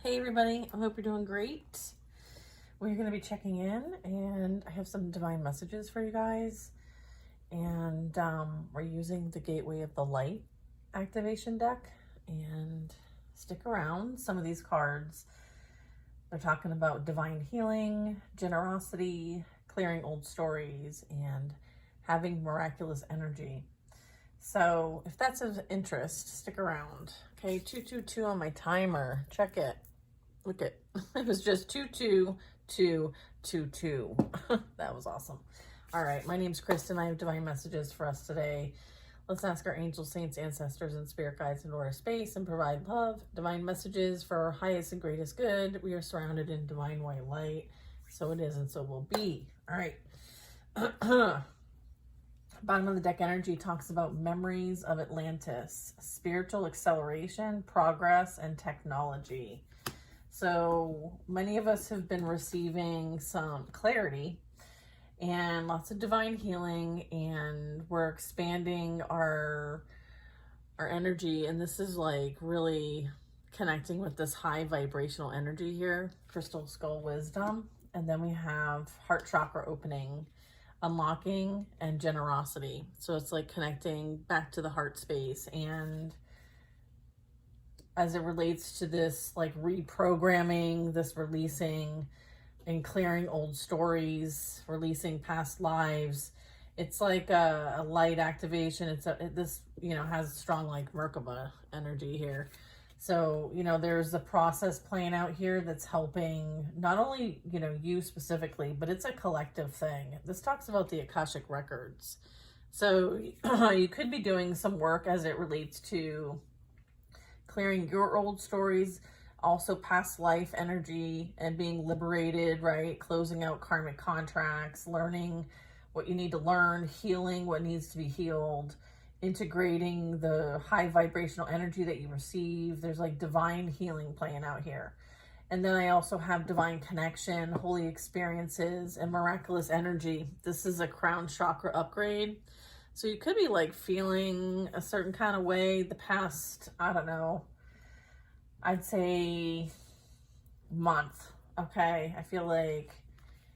Hey everybody, I hope you're doing great. We're going to be checking in and I have some divine messages for you guys. And we're using the Gateway of the Light activation deck. And stick around. Some of these cards, they're talking about divine healing, generosity, clearing old stories, and having miraculous energy. So if that's of interest, stick around. Okay, 222 on my timer. Check it. Look at it was just 22222. That was awesome. All right, my name's Kristen. I have divine messages for us today. Let's ask our angels, saints, ancestors, and spirit guides into our space and provide love. Divine messages for our highest and greatest good. We are surrounded in divine white light. So it is and so will be. All right. Bottom of the deck energy talks about memories of Atlantis, spiritual acceleration, progress, and technology. So many of us have been receiving some clarity and lots of divine healing, and we're expanding our energy. And this is like really connecting with this high vibrational energy here, crystal skull wisdom. And then we have heart chakra opening, unlocking, and generosity. So it's like connecting back to the heart space. And as it relates to this like reprogramming, this releasing and clearing old stories, releasing past lives, it's like a light activation. This has strong like Merkaba energy here. So there's a process playing out here that's helping not only you specifically, but it's a collective thing. This talks about the Akashic records. So you could be doing some work as it relates to clearing your old stories, also past life energy, and being liberated, right? Closing out karmic contracts, learning what you need to learn, healing what needs to be healed, integrating the high vibrational energy that you receive. There's like divine healing playing out here. And then I also have divine connection, holy experiences, and miraculous energy. This is a crown chakra upgrade. So you could be like feeling a certain kind of way the past, I don't know, I'd say month. Okay. I feel like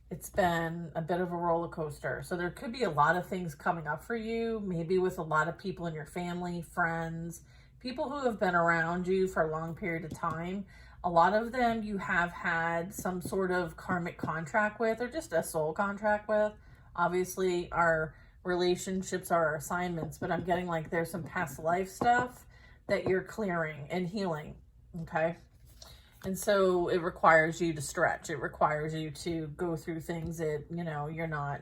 it's been a bit of a roller coaster. So there could be a lot of things coming up for you, maybe with a lot of people in your family, friends, people who have been around you for a long period of time. A lot of them you have had some sort of karmic contract with, or just a soul contract with. Obviously, our relationships are our assignments, but I'm getting like there's some past life stuff that you're clearing and healing. Okay. And so it requires you to stretch. It requires you to go through things that, you're not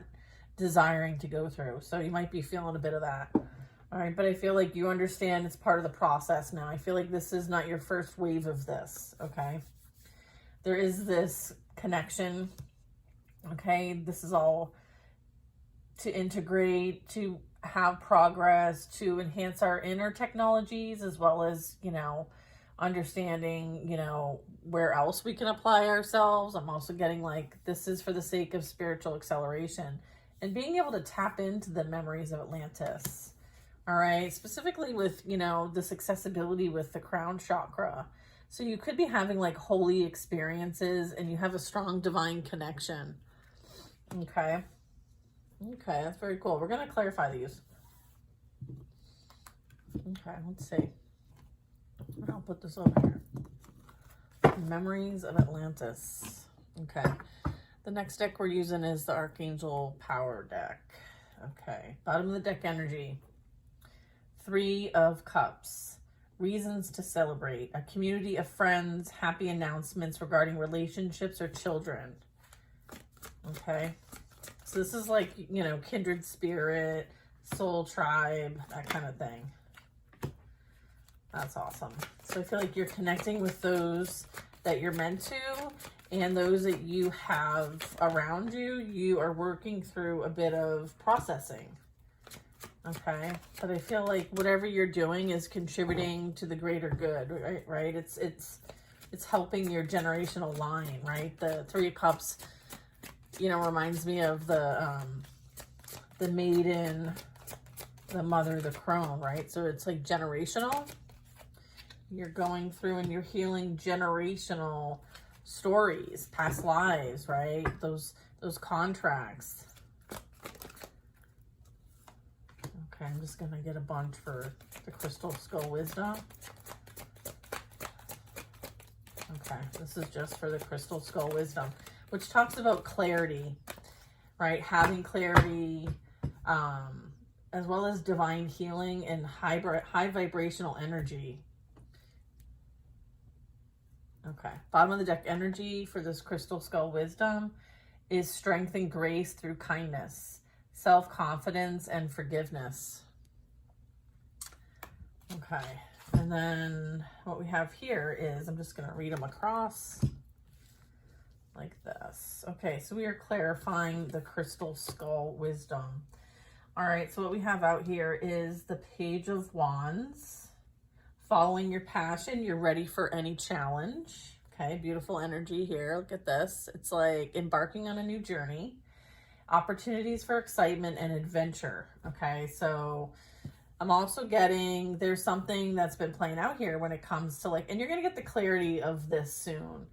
desiring to go through. So you might be feeling a bit of that. All right. But I feel like you understand it's part of the process now. I feel like this is not your first wave of this. Okay. There is this connection. Okay. This is all to integrate, to have progress, to enhance our inner technologies, as well as, understanding, where else we can apply ourselves. I'm also getting like, this is for the sake of spiritual acceleration and being able to tap into the memories of Atlantis. All right. Specifically with, this accessibility with the crown chakra. So you could be having like holy experiences and you have a strong divine connection. Okay. Okay, that's very cool. We're going to clarify these. Okay, let's see. I'll put this over here. Memories of Atlantis. Okay. The next deck we're using is the Archangel Power deck. Okay. Bottom of the deck energy. 3 of Cups. Reasons to celebrate. A community of friends. Happy announcements regarding relationships or children. Okay. So this is like, kindred spirit, soul tribe, that kind of thing. That's awesome. So I feel like you're connecting with those that you're meant to, and those that you have around you, you are working through a bit of processing. Okay. But I feel like whatever you're doing is contributing to the greater good, right? It's helping your generational line, right? The 3 of Cups, reminds me of the maiden, the mother, the crone, right? So it's like generational. you're going through and you're healing generational stories, past lives, right? Those contracts. Okay, I'm just gonna get a bunch for the Crystal Skull Wisdom. Okay, this is just for the Crystal Skull Wisdom, which talks about clarity, right? Having clarity, as well as divine healing and high vibrational energy. Okay, bottom of the deck energy for this Crystal Skull Wisdom is strength and grace through kindness, self-confidence, and forgiveness. Okay, and then what we have here is, I'm just going to read them across like this. Okay, so we are clarifying the Crystal Skull Wisdom. All right, so what we have out here is the Page of Wands. Following your passion, you're ready for any challenge. Okay, beautiful energy here. Look at this. It's like embarking on a new journey. Opportunities for excitement and adventure. Okay, so I'm also getting, there's something that's been playing out here when it comes to like, and you're going to get the clarity of this soon.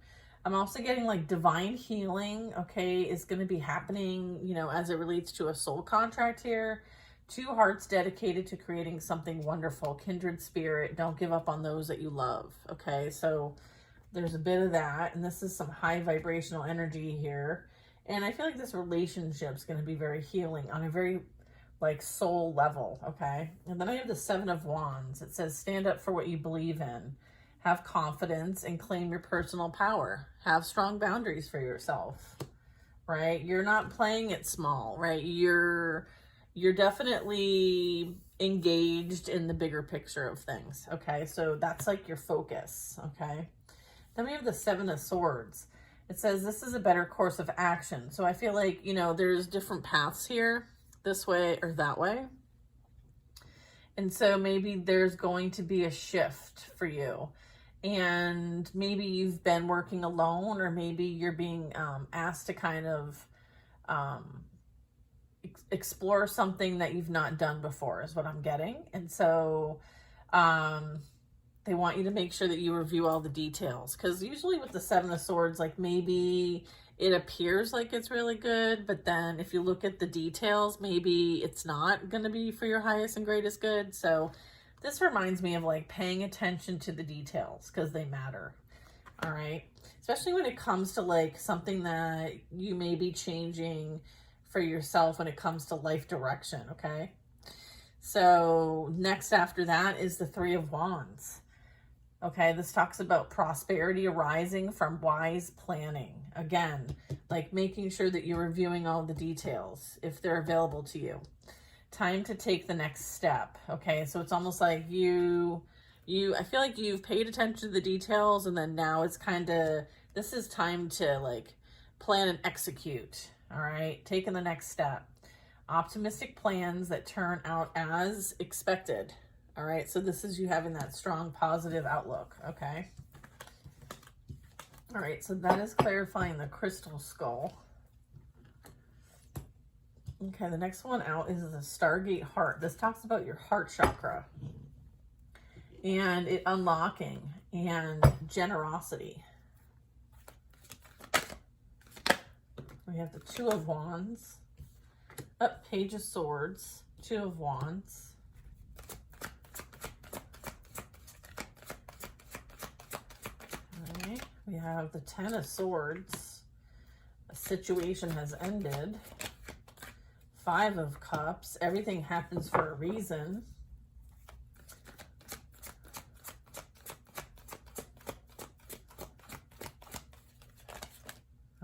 I'm also getting like divine healing, okay, is going to be happening, you know, as it relates to a soul contract here. Two hearts dedicated to creating something wonderful. Kindred spirit. Don't give up on those that you love, okay? So there's a bit of that, and this is some high vibrational energy here. And I feel like this relationship's going to be very healing on a very like soul level, okay? And then I have the Seven of Wands. It says, stand up for what you believe in. Have confidence and claim your personal power. Have strong boundaries for yourself, right? You're not playing it small, right? You're definitely engaged in the bigger picture of things, okay? So that's like your focus, okay? Then we have the Seven of Swords. It says this is a better course of action. So I feel like, you know, there's different paths here, this way or that way. And so maybe there's going to be a shift for you. And maybe you've been working alone, or maybe you're being asked to kind of explore something that you've not done before is what I'm getting. And so they want you to make sure that you review all the details, because usually with the Seven of Swords, like maybe it appears like it's really good, but then if you look at the details, maybe it's not going to be for your highest and greatest good. So this reminds me of like paying attention to the details, because they matter. All right, especially when it comes to like something that you may be changing for yourself when it comes to life direction, okay? So next after that is the Three of Wands. Okay, this talks about prosperity arising from wise planning. Again, like making sure that you're reviewing all the details if they're available to you. Time to take the next step. Okay, so it's almost like I feel like you've paid attention to the details, and then now it's kind of, this is time to like plan and execute. All right, taking the next step. Optimistic plans that turn out as expected. All right, so this is you having that strong positive outlook, okay? All right, so that is clarifying the Crystal Skull. Okay, the next one out is the Stargate Heart. This talks about your heart chakra and it unlocking and generosity. We have the Two of Wands, Page of Swords, Two of Wands. All right, we have the Ten of Swords. A situation has ended. Five of Cups. Everything happens for a reason.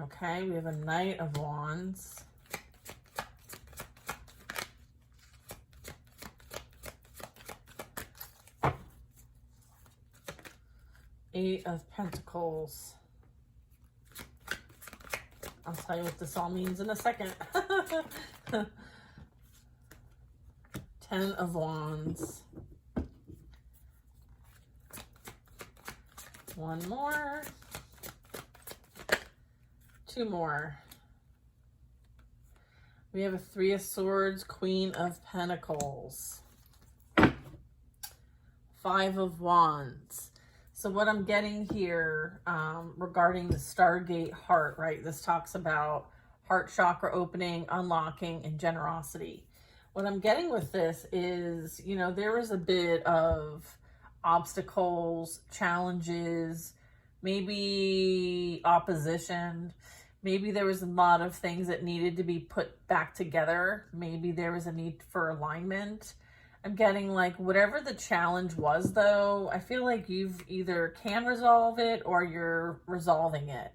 Okay, we have a Knight of Wands. Eight of Pentacles. I'll tell you what this all means in a second. 10 of Wands. One more. Two more. We have a Three of Swords, Queen of Pentacles. Five of Wands. So what I'm getting here regarding the Stargate heart, right? This talks about heart chakra opening, unlocking, and generosity. What I'm getting with this is, you know, there was a bit of obstacles, challenges, maybe opposition. Maybe there was a lot of things that needed to be put back together. Maybe there was a need for alignment. I'm getting like whatever the challenge was, though, I feel like you've either can resolve it or you're resolving it.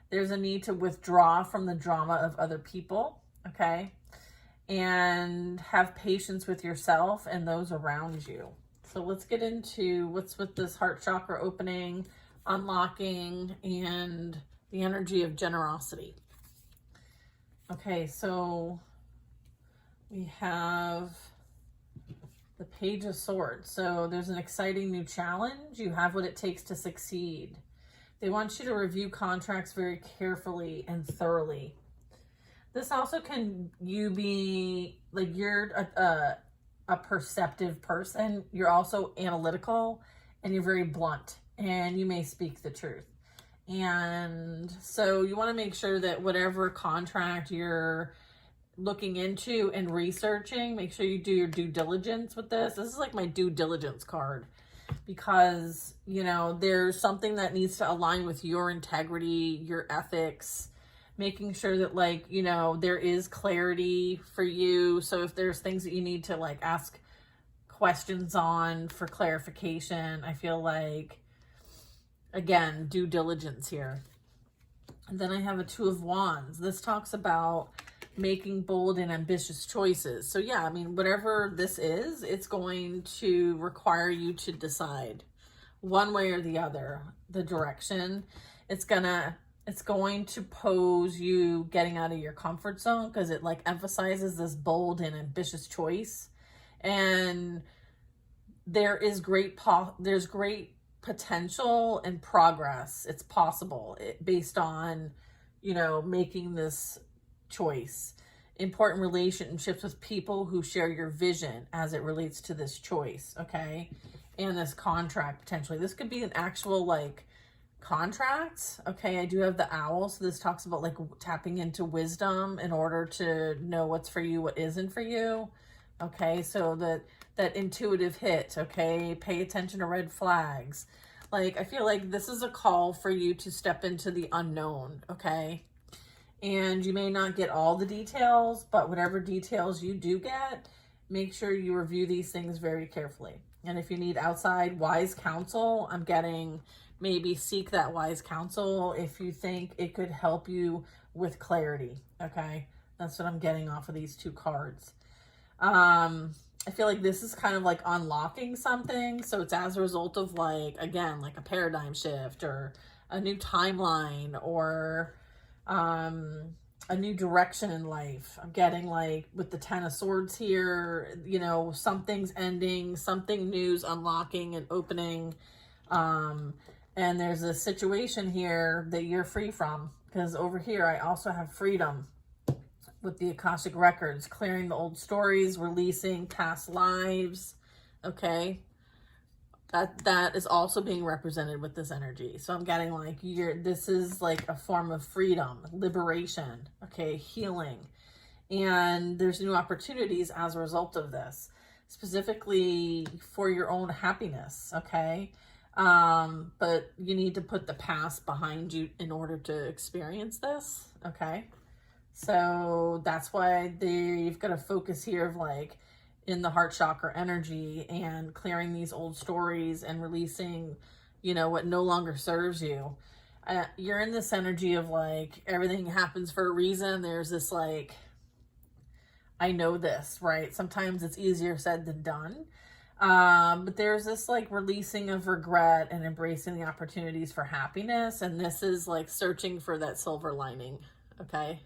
There's a need to withdraw from the drama of other people, okay? And have patience with yourself and those around you. So let's get into what's with this heart chakra opening, unlocking, and the energy of generosity. Okay, so we have the Page of Swords. So there's an exciting new challenge. You have what it takes to succeed. They want you to review contracts very carefully and thoroughly. This also can you be like you're a perceptive person. You're also analytical and you're very blunt and you may speak the truth. And so you want to make sure that whatever contract you're looking into and researching, make sure you do your due diligence with this. This is like my due diligence card because, you know, there's something that needs to align with your integrity, your ethics, making sure that, like, you know, there is clarity for you. So if there's things that you need to like ask questions on for clarification, I feel like, again, due diligence here. And then I have a Two of Wands. This talks about making bold and ambitious choices. So yeah, I mean, whatever this is, it's going to require you to decide one way or the other, the direction. It's going to pose you getting out of your comfort zone because it like emphasizes this bold and ambitious choice. And there's great potential and progress. It's possible based on, you know, making this choice. Important relationships with people who share your vision as it relates to this choice, okay? And this contract potentially. This could be an actual like contract, okay? I do have the owl, so this talks about like tapping into wisdom in order to know what's for you, what isn't for you, okay? So that intuitive hit, okay? Pay attention to red flags. Like, I feel like this is a call for you to step into the unknown, okay? And you may not get all the details, but whatever details you do get, make sure you review these things very carefully. And if you need outside wise counsel, I'm getting maybe seek that wise counsel if you think it could help you with clarity, okay? That's what I'm getting off of these two cards. I feel like this is kind of like unlocking something. So it's as a result of like, again, like a paradigm shift or a new timeline or a new direction in life. I'm getting like with the Ten of Swords here, you know, something's ending, something new's unlocking and opening. And there's a situation here that you're free from, because over here I also have freedom with the Akashic Records, clearing the old stories, releasing past lives, okay? That is also being represented with this energy. So I'm getting like this is like a form of freedom, liberation, okay, healing. And there's new opportunities as a result of this, specifically for your own happiness, okay? But you need to put the past behind you in order to experience this, okay? So that's why you've got to focus here of like in the heart chakra energy and clearing these old stories and releasing, you know, what no longer serves you. You're in this energy of like everything happens for a reason. There's this like, I know this, right? Sometimes it's easier said than done. But there's this like releasing of regret and embracing the opportunities for happiness. And this is like searching for that silver lining. Okay.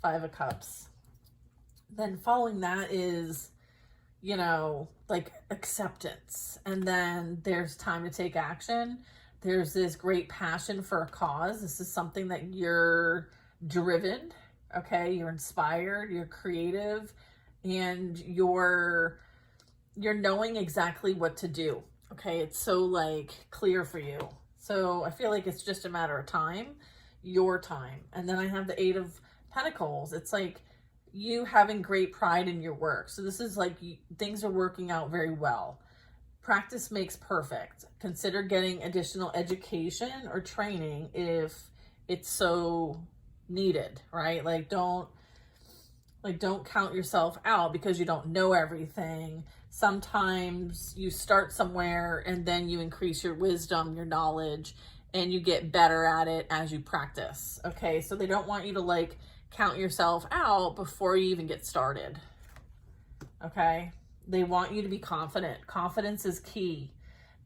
Five of Cups. Then following that is, you know, like acceptance. And then there's time to take action. There's this great passion for a cause. This is something that you're driven, okay? You're inspired, you're creative, and you're knowing exactly what to do, Okay, it's so like clear for you. So I feel like it's just a matter of time, your time. And then I have the Eight of Pentacles. It's like you having great pride in your work. So this is like things are working out very well. Practice makes perfect. Consider getting additional education or training if it's so needed, right? Don't count yourself out because you don't know everything. Sometimes you start somewhere and then you increase your wisdom, your knowledge, and you get better at it as you practice. Okay, so they don't want you to like count yourself out before you even get started. Okay, they want you to be confident. Confidence is key.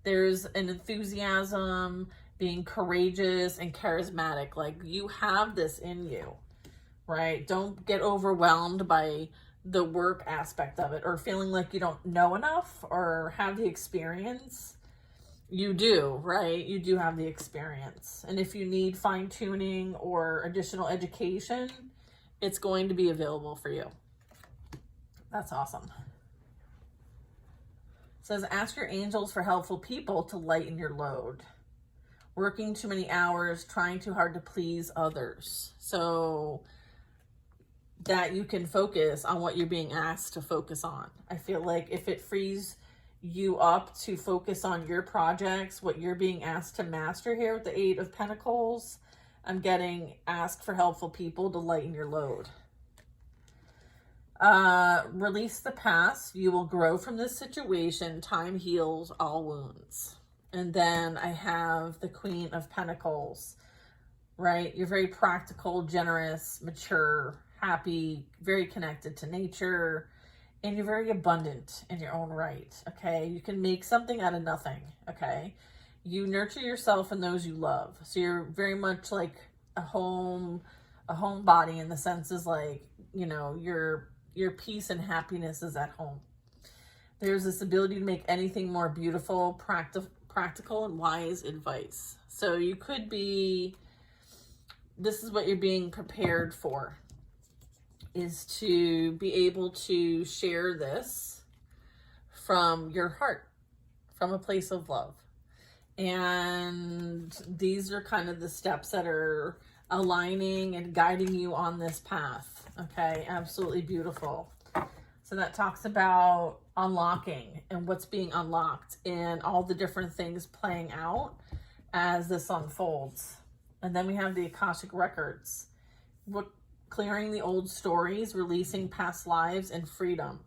There's an enthusiasm, being courageous and charismatic. Like you have this in you, right? Don't get overwhelmed by the work aspect of it or feeling like you don't know enough or have the experience. You do, right? You do have the experience. And if you need fine tuning or additional education, it's going to be available for you. That's awesome. It says, ask your angels for helpful people to lighten your load. Working too many hours, trying too hard to please others. So that you can focus on what you're being asked to focus on. I feel like if it frees you up to focus on your projects, what you're being asked to master here with the Eight of Pentacles, I'm getting asked for helpful people to lighten your load. Release the past. You will grow from this situation. Time heals all wounds. And then I have the Queen of Pentacles, right? You're very practical, generous, mature, happy, very connected to nature, and you're very abundant in your own right. Okay, you can make something out of nothing. Okay, you nurture yourself and those you love. So you're very much like a home body in the sense is like, you know, your peace and happiness is at home. There's this ability to make anything more beautiful, practical and wise advice. So you could be, this is what you're being prepared for, is to be able to share this from your heart, from a place of love. And these are kind of the steps that are aligning and guiding you on this path. Okay, absolutely beautiful. So that talks about unlocking and what's being unlocked and all the different things playing out as this unfolds. And then we have the Akashic Records. Clearing the old stories, releasing past lives, and freedom.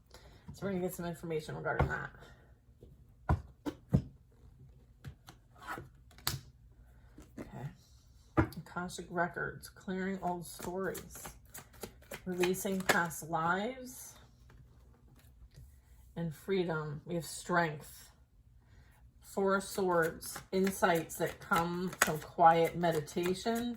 So we're going to get some information regarding that. Okay. Akashic Records, clearing old stories, releasing past lives, and freedom. We have strength. Four of Swords, insights that come from quiet meditation.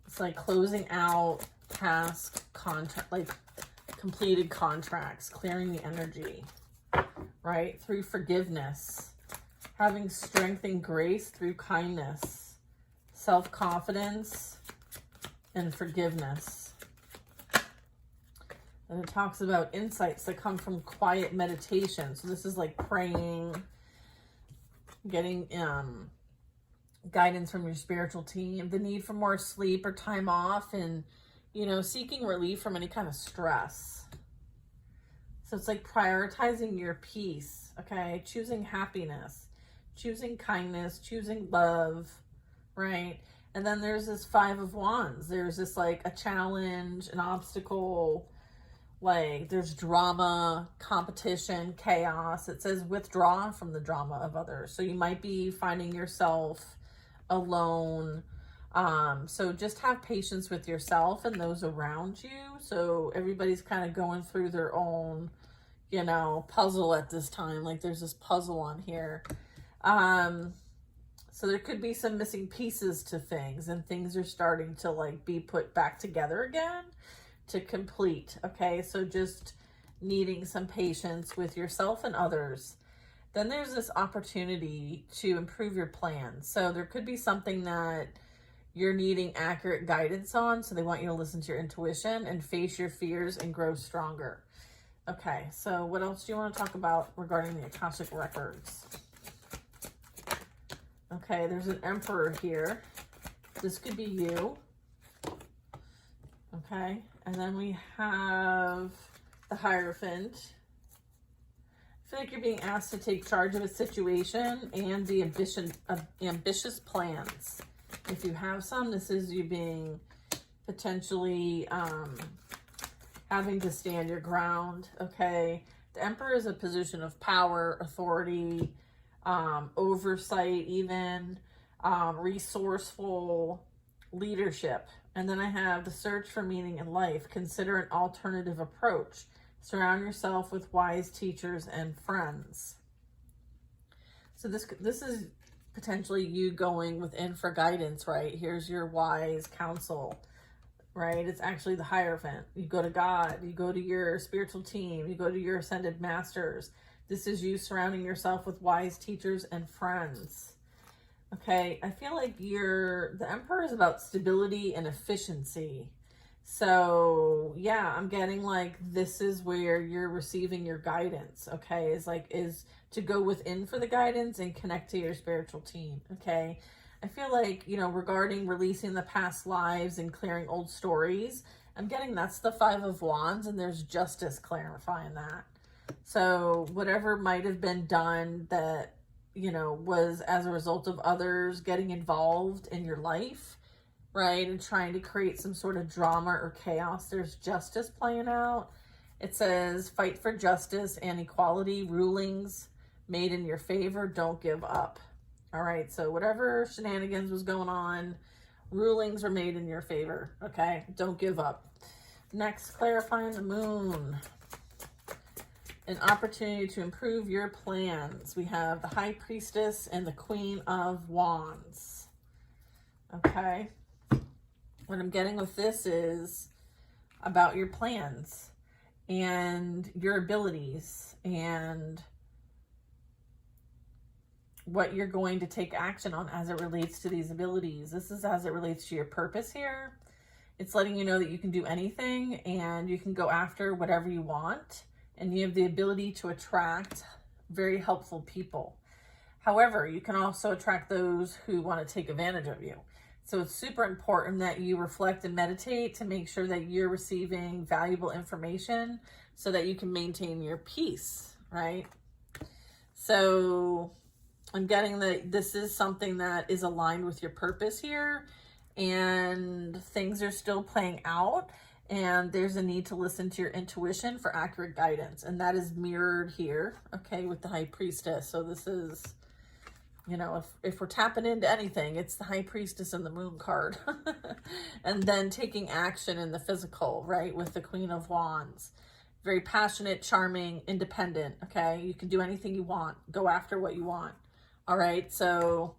It's like closing out past contract, like completed contracts, clearing the energy, right? Through forgiveness, having strength and grace through kindness, self-confidence, and forgiveness. And it talks about insights that come from quiet meditation. So this is like praying, getting guidance from your spiritual team, the need for more sleep or time off, and, you know, seeking relief from any kind of stress. So it's like prioritizing your peace, okay? Choosing happiness, choosing kindness, choosing love, right? And then there's this Five of Wands. There's this like a challenge, an obstacle, like there's drama, competition, chaos. It says withdraw from the drama of others. So you might be finding yourself alone. So just have patience with yourself and those around you. So everybody's kind of going through their own, you know, puzzle at this time. Like there's this puzzle on here. So there could be some missing pieces to things, and things are starting to like be put back together again to complete. Okay, so just needing some patience with yourself and others. Then there's this opportunity to improve your plans. So there could be something that you're needing accurate guidance on. So they want you to listen to your intuition and face your fears and grow stronger. Okay, so what else do you want to talk about regarding the Akashic Records? Okay, there's an Emperor here. This could be you. Okay, and then we have the Hierophant. I feel like you're being asked to take charge of a situation and the ambitious plans. If you have some, this is you being potentially having to stand your ground. Okay, the Emperor is a position of power, authority, oversight, even resourceful leadership. And then I have the search for meaning in life. Consider an alternative approach. Surround yourself with wise teachers and friends. So this is potentially you going within for guidance, right? Here's your wise counsel, right? It's actually the Hierophant. You go to God, you go to your spiritual team, you go to your ascended masters. This is you surrounding yourself with wise teachers and friends. Okay, I feel like the Emperor is about stability and efficiency. So yeah, I'm getting like this is where you're receiving your guidance. Okay, is to go within for the guidance and connect to your spiritual team. Okay, I feel like, you know, regarding releasing the past lives and clearing old stories, I'm getting that's the Five of Wands, and there's justice clarifying that. So whatever might have been done that, you know, was as a result of others getting involved in your life, right, and trying to create some sort of drama or chaos, there's justice playing out. It says, fight for justice and equality, rulings made in your favor, don't give up. All right, so whatever shenanigans was going on, rulings were made in your favor, okay? Don't give up. Next, clarifying the Moon. An opportunity to improve your plans. We have the High Priestess and the Queen of Wands. Okay. What I'm getting with this is about your plans and your abilities and what you're going to take action on as it relates to these abilities. This is as it relates to your purpose here. It's letting you know that you can do anything and you can go after whatever you want. And you have the ability to attract very helpful people. However, you can also attract those who want to take advantage of you. So it's super important that you reflect and meditate to make sure that you're receiving valuable information so that you can maintain your peace, right? So I'm getting that this is something that is aligned with your purpose here, and things are still playing out. And there's a need to listen to your intuition for accurate guidance. And that is mirrored here, okay, with the High Priestess. So this is, you know, if we're tapping into anything, it's the High Priestess and the Moon card. And then taking action in the physical, right, with the Queen of Wands. Very passionate, charming, independent, okay? You can do anything you want. Go after what you want, all right? So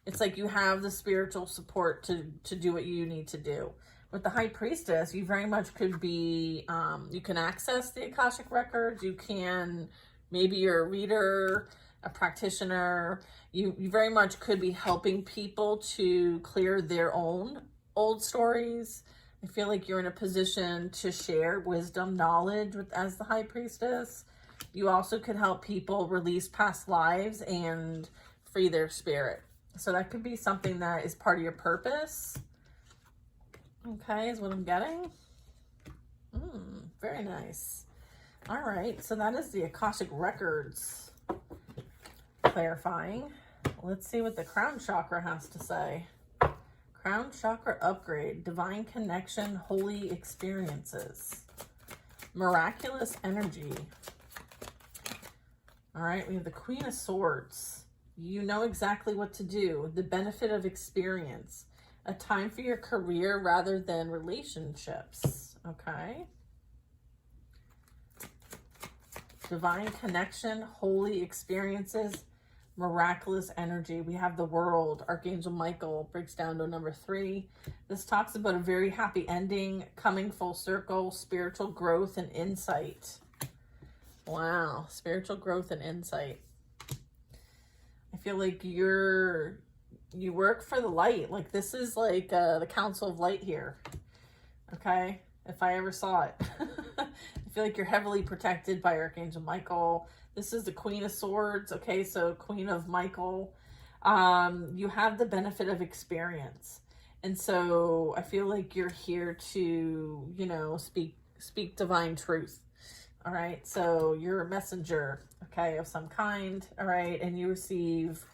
it's like you have the spiritual support to do what you need to do. With the High Priestess, you very much could be, you can access the Akashic Records. You can, maybe you're a reader, a practitioner. You very much could be helping people to clear their own old stories. I feel like you're in a position to share wisdom, knowledge as the High Priestess. You also could help people release past lives and free their spirit. So that could be something that is part of your purpose. Okay, is what I'm getting. Very nice. All right, so that is the Akashic Records clarifying. Let's see what the Crown Chakra has to say. Crown Chakra upgrade, divine connection, holy experiences, miraculous energy. All right, we have the Queen of Swords. You know exactly what to do. The benefit of experience. A time for your career rather than relationships. Okay. Divine connection, holy experiences, miraculous energy. We have the World. Archangel Michael breaks down to number 3. This talks about a very happy ending, coming full circle, spiritual growth and insight. Wow. Spiritual growth and insight. I feel like you're You work for the light. Like, this is like the Council of Light here. Okay? If I ever saw it. I feel like you're heavily protected by Archangel Michael. This is the Queen of Swords. Okay, so Queen of Michael. You have the benefit of experience. And so I feel like you're here to, you know, speak divine truth. All right, so you're a messenger, okay, of some kind. All right, and you receive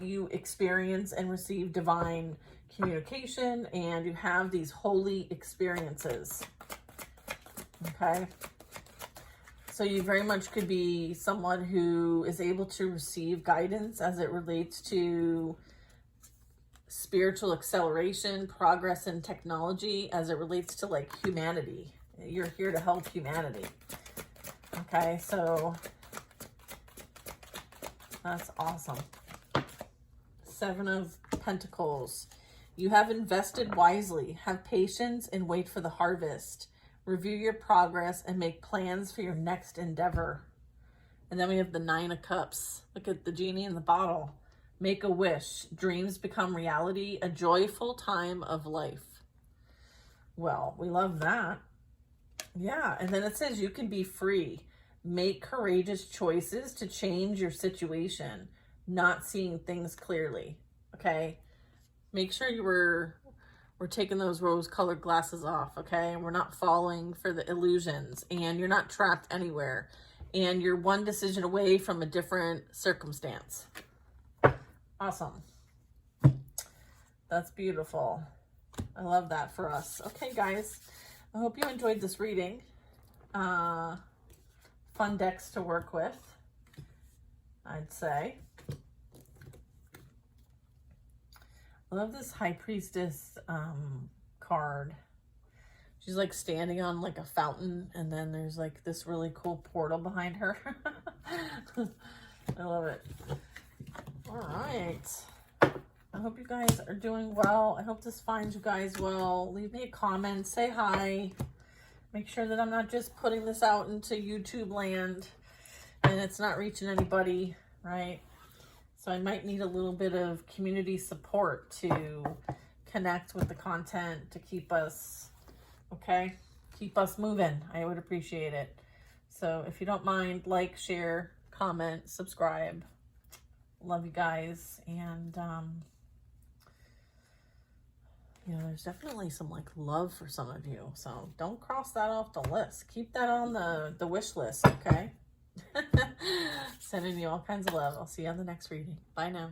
you experience and receive divine communication, and you have these holy experiences. Okay, so you very much could be someone who is able to receive guidance as it relates to spiritual acceleration, progress, and technology, as it relates to like humanity. You're here to help humanity. Okay, so that's awesome. Seven of Pentacles. You have invested wisely. Have patience and wait for the harvest. Review your progress and make plans for your next endeavor. And then we have the Nine of Cups. Look at the genie in the bottle. Make a wish. Dreams become reality. A joyful time of life. Well, we love that. Yeah, and then it says you can be free. Make courageous choices to change your situation. Not seeing things clearly. Okay? Make sure we're taking those rose-colored glasses off, okay? And we're not falling for the illusions. And you're not trapped anywhere. And you're one decision away from a different circumstance. Awesome. That's beautiful. I love that for us. Okay, guys. I hope you enjoyed this reading. Fun decks to work with, I'd say. I love this High Priestess card. She's like standing on like a fountain, and then there's like this really cool portal behind her. I love it. All right. I hope you guys are doing well. I hope this finds you guys well. Leave me a comment. Say hi. Make sure that I'm not just putting this out into YouTube land and it's not reaching anybody, right? So I might need a little bit of community support to connect with the content to keep us, okay? Keep us moving. I would appreciate it. So if you don't mind, like, share, comment, subscribe. Love you guys. And, you know, there's definitely some like love for some of you. So don't cross that off the list. Keep that on the wish list, okay? Sending you all kinds of love. I'll see you on the next reading. Bye now.